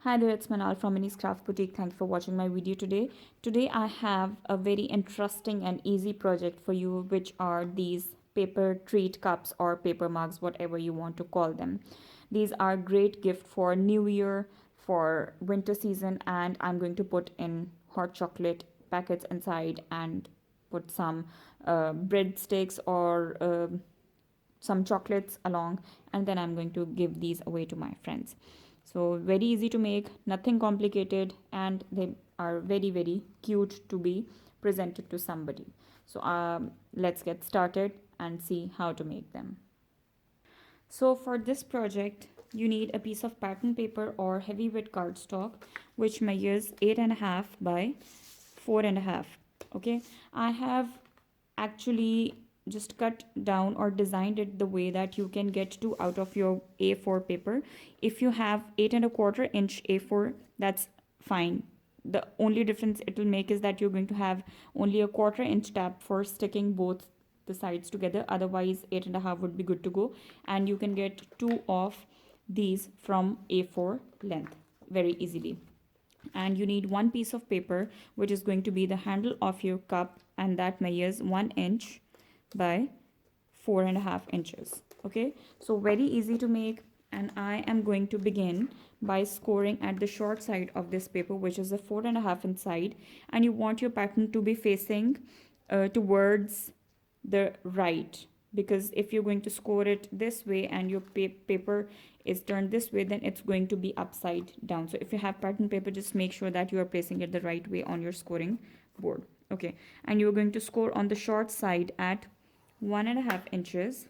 Hi there, it's Manal from miniscraftboutique. Thank you for watching my video today. Today I have a very interesting and easy project for you, which are these paper treat cups or paper mugs, whatever you want to call them. These are great gift for New Year, for winter season, and I'm going to put in hot chocolate packets inside and put some breadsticks or some chocolates along, and then I'm going to give these away to my friends. So very easy to make, nothing complicated, and they are very cute to be presented to somebody. So let's get started and see how to make them. So for this project you need a piece of pattern paper or heavyweight cardstock which measures 8.5 by 4.5. Okay, I have actually just cut down or designed it the way that you can get to out of your A4 paper. If you have 8.25 inch A4, that's fine. The only difference it will make is that you're going to have only a 1/4 inch tab for sticking both the sides together. Otherwise 8.5 would be good to go, and you can get two of these from A4 length very easily. And you need one piece of paper which is going to be the handle of your cup, and that measures 1 inch by 4.5 inches. Okay, so very easy to make, and I am going to begin by scoring at the short side of this paper, which is a 4.5 inch side, and you want your pattern to be facing towards the right, because if you're going to score it this way and your paper is turned this way, then it's going to be upside down. So if you have pattern paper, just make sure that you are placing it the right way on your scoring board. Okay, and you're going to score on the short side at 1.5 inches.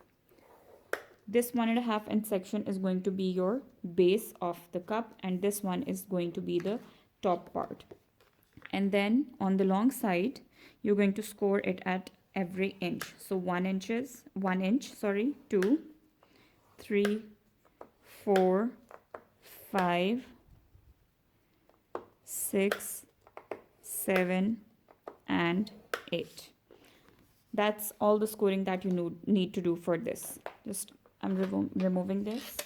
This 1.5 inch section is going to be your base of the cup, and this one is going to be the top part. And then on the long side you're going to score it at every inch. So 1 inch, sorry, 2, 3, 4, 5, 6, 7, and 8. That's all the scoring that you need to do for this. Just I'm removing this,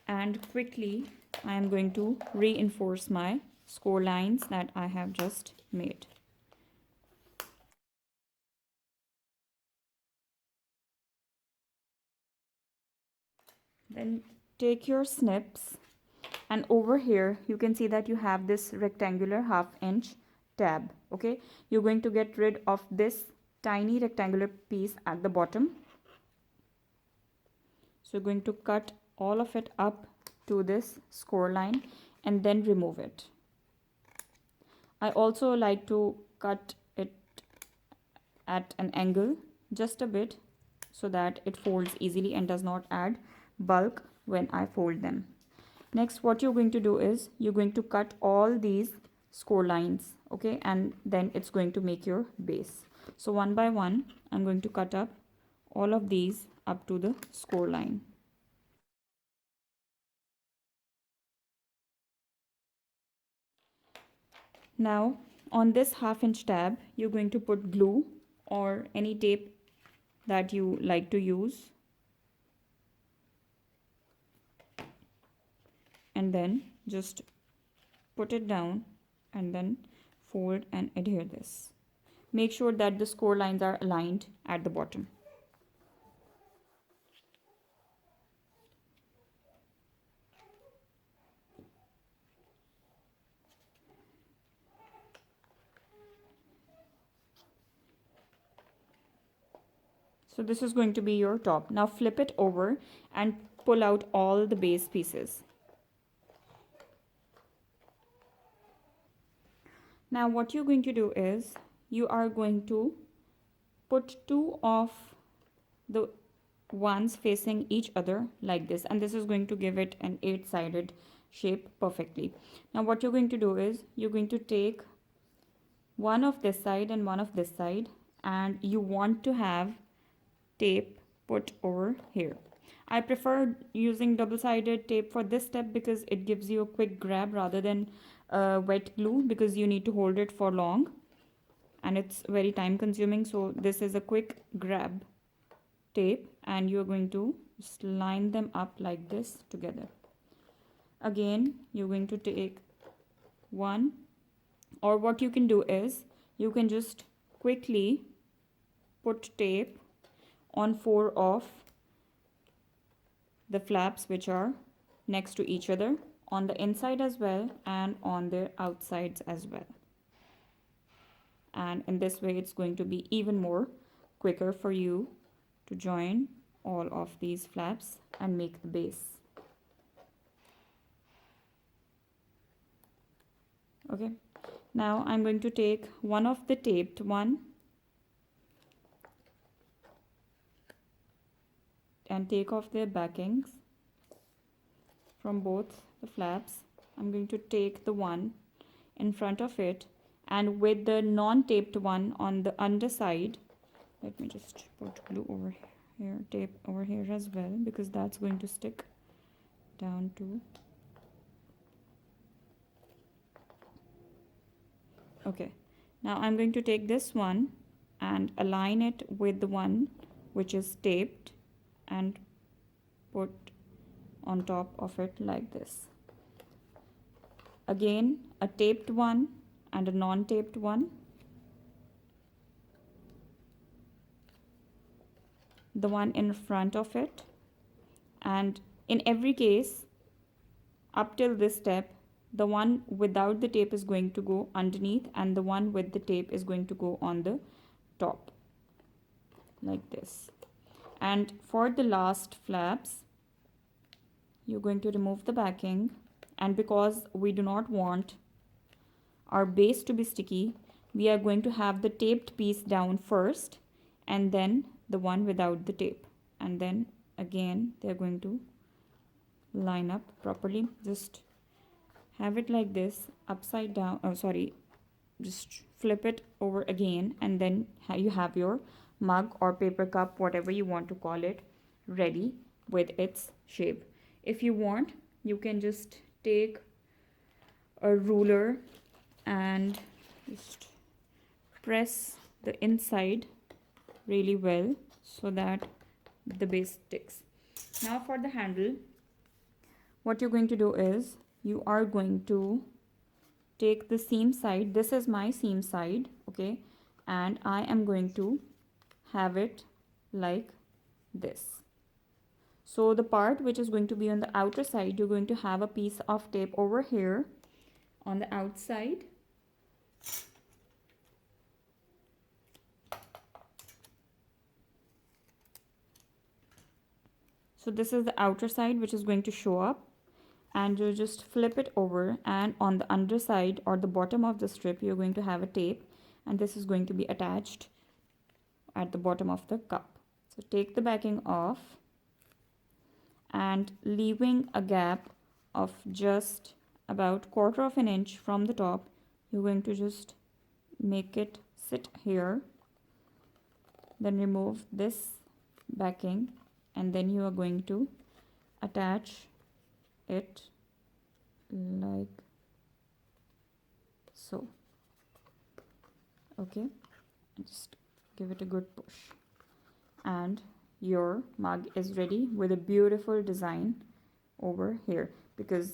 and quickly I am going to reinforce my score lines that I have just made. Then take your snips, and over here you can see that you have this rectangular 1/2 inch tab. Okay, you're going to get rid of this tiny rectangular piece at the bottom. So you're going to cut all of it up to this score line and then remove it. I also like to cut it at an angle just a bit so that it folds easily and does not add bulk when I fold them. Next, what you're going to do is you're going to cut all these score lines, okay, and then it's going to make your base. So one by one I'm going to cut up all of these up to the score line. Now on this 1/2 inch tab you're going to put glue or any tape that you like to use, and then just put it down and then fold and adhere this. Make sure that the score lines are aligned at the bottom. So this is going to be your top. Now flip it over and pull out all the base pieces. Now what you're going to do is you are going to put two of the ones facing each other like this, and this is going to give it an 8-sided shape perfectly. Now what you're going to do is you're going to take one of this side and one of this side, and you want to have tape put over here. I prefer using double-sided tape for this step because it gives you a quick grab rather than wet glue, because you need to hold it for long and it's very time consuming. So this is a quick grab tape, and you're going to just line them up like this together. Again, you're going to take one, or what you can do is you can just quickly put tape on 4 of the flaps which are next to each other, on the inside as well and on their outsides as well. And in this way it's going to be even more quicker for you to join all of these flaps and make the base. Okay, now I'm going to take one of the taped one and take off their backings from both the flaps. I'm going to take the one in front of it, and with the non-taped one on the underside, let me just put glue over here, tape over here as well, because that's going to stick down too. Okay, now I'm going to take this one and align it with the one which is taped and put on top of it like this. Again, a taped one and a non-taped one. The one in front of it, and in every case up till this step, the one without the tape is going to go underneath and the one with the tape is going to go on the top like this. And for the last flaps, you're going to remove the backing, and because we do not want our base to be sticky, we are going to have the taped piece down first and then the one without the tape, and then again they're going to line up properly. Just have it like this, upside down, just flip it over again, and then you have your mug or paper cup, whatever you want to call it, ready with its shape. If you want, you can just take a ruler and just press the inside really well so that the base sticks. Now for the handle, what you're going to do is you are going to take the seam side. This is my seam side, okay, and I am going to have it like this. So the part which is going to be on the outer side, you're going to have a piece of tape over here on the outside. So this is the outer side which is going to show up, and you just flip it over, and on the underside or the bottom of the strip you're going to have a tape, and this is going to be attached at the bottom of the cup. So take the backing off, and leaving a gap of just about 1/4 of an inch from the top, you're going to just make it sit here, then remove this backing, and then you are going to attach it like so. Okay, just give it a good push, and your mug is ready with a beautiful design over here. Because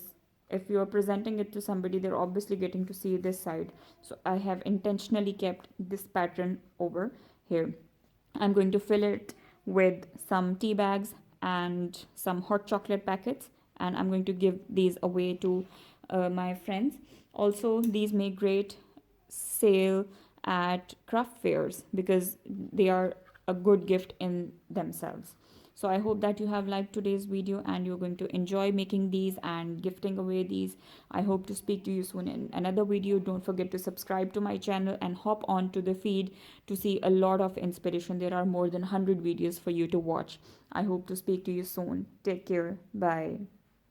if you are presenting it to somebody, they're obviously getting to see this side, so I have intentionally kept this pattern over here. I'm going to fill it with some tea bags and some hot chocolate packets, and I'm going to give these away to my friends. Also, these make great sale at craft fairs because they are a good gift in themselves. So I hope that you have liked today's video and you're going to enjoy making these and gifting away these. I hope to speak to you soon in another video. Don't forget to subscribe to my channel and hop on to the feed to see a lot of inspiration. There are more than 100 videos for you to watch. I hope to speak to you soon. Take care. Bye.